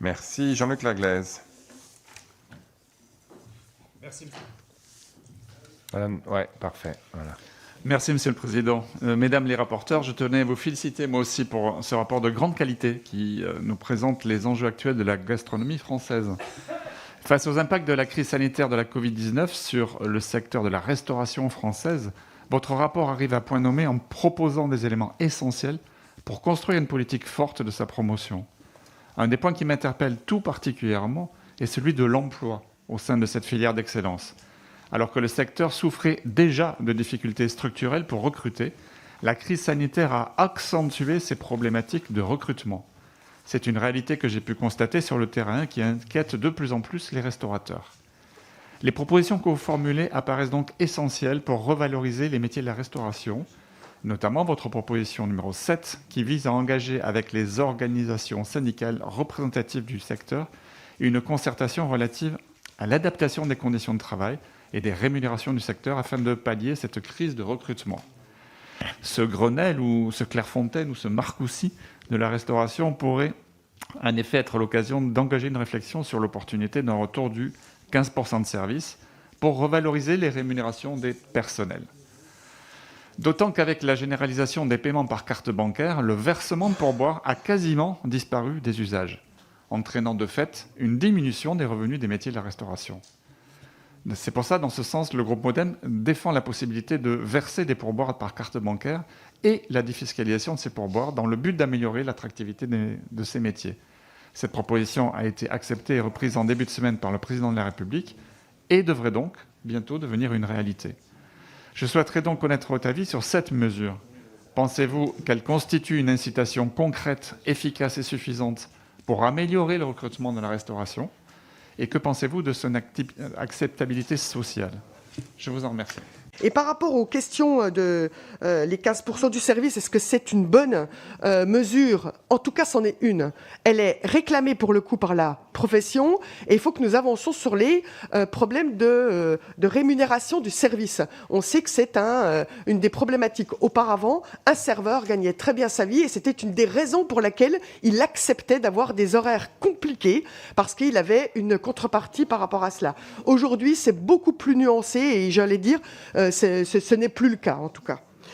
Merci. Jean-Luc Laglaise. Merci. Madame, ouais, parfait. Voilà. Merci, Monsieur le Président. Mesdames les rapporteurs, je tenais à vous féliciter moi aussi pour ce rapport de grande qualité qui nous présente les enjeux actuels de la gastronomie française. Face aux impacts de la crise sanitaire de la Covid-19 sur le secteur de la restauration française, votre rapport arrive à point nommé en proposant des éléments essentiels pour construire une politique forte de sa promotion. Un des points qui m'interpelle tout particulièrement est celui de l'emploi au sein de cette filière d'excellence. Alors que le secteur souffrait déjà de difficultés structurelles pour recruter, la crise sanitaire a accentué ces problématiques de recrutement. C'est une réalité que j'ai pu constater sur le terrain qui inquiète de plus en plus les restaurateurs. Les propositions que vous formulez apparaissent donc essentielles pour revaloriser les métiers de la restauration, notamment votre proposition numéro 7 qui vise à engager avec les organisations syndicales représentatives du secteur une concertation relative à l'adaptation des conditions de travail et des rémunérations du secteur afin de pallier cette crise de recrutement. Ce Grenelle ou ce Clairefontaine ou ce Marcoussis de la restauration pourrait en effet être l'occasion d'engager une réflexion sur l'opportunité d'un retour du 15% de service pour revaloriser les rémunérations des personnels. D'autant qu'avec la généralisation des paiements par carte bancaire, le versement de pourboire a quasiment disparu des usages, entraînant de fait une diminution des revenus des métiers de la restauration. C'est pour ça, dans ce sens, le groupe Modem défend la possibilité de verser des pourboires par carte bancaire et la défiscalisation de ces pourboires dans le but d'améliorer l'attractivité de ces métiers. Cette proposition a été acceptée et reprise en début de semaine par le président de la République et devrait donc bientôt devenir une réalité. Je souhaiterais donc connaître votre avis sur cette mesure. Pensez-vous qu'elle constitue une incitation concrète, efficace et suffisante pour améliorer le recrutement de la restauration ? Et que pensez-vous de son acceptabilité sociale ? Je vous en remercie. Et par rapport aux questions de les 15% du service, est-ce que c'est une bonne mesure ? En tout cas, c'en est une. Elle est réclamée pour le coup par la profession et il faut que nous avancions sur les problèmes de rémunération du service. On sait que c'est une des problématiques. Auparavant, un serveur gagnait très bien sa vie et c'était une des raisons pour laquelle il acceptait d'avoir des horaires compliqués parce qu'il avait une contrepartie par rapport à cela. Aujourd'hui, c'est beaucoup plus nuancé et j'allais dire, ce n'est plus le cas en tout cas.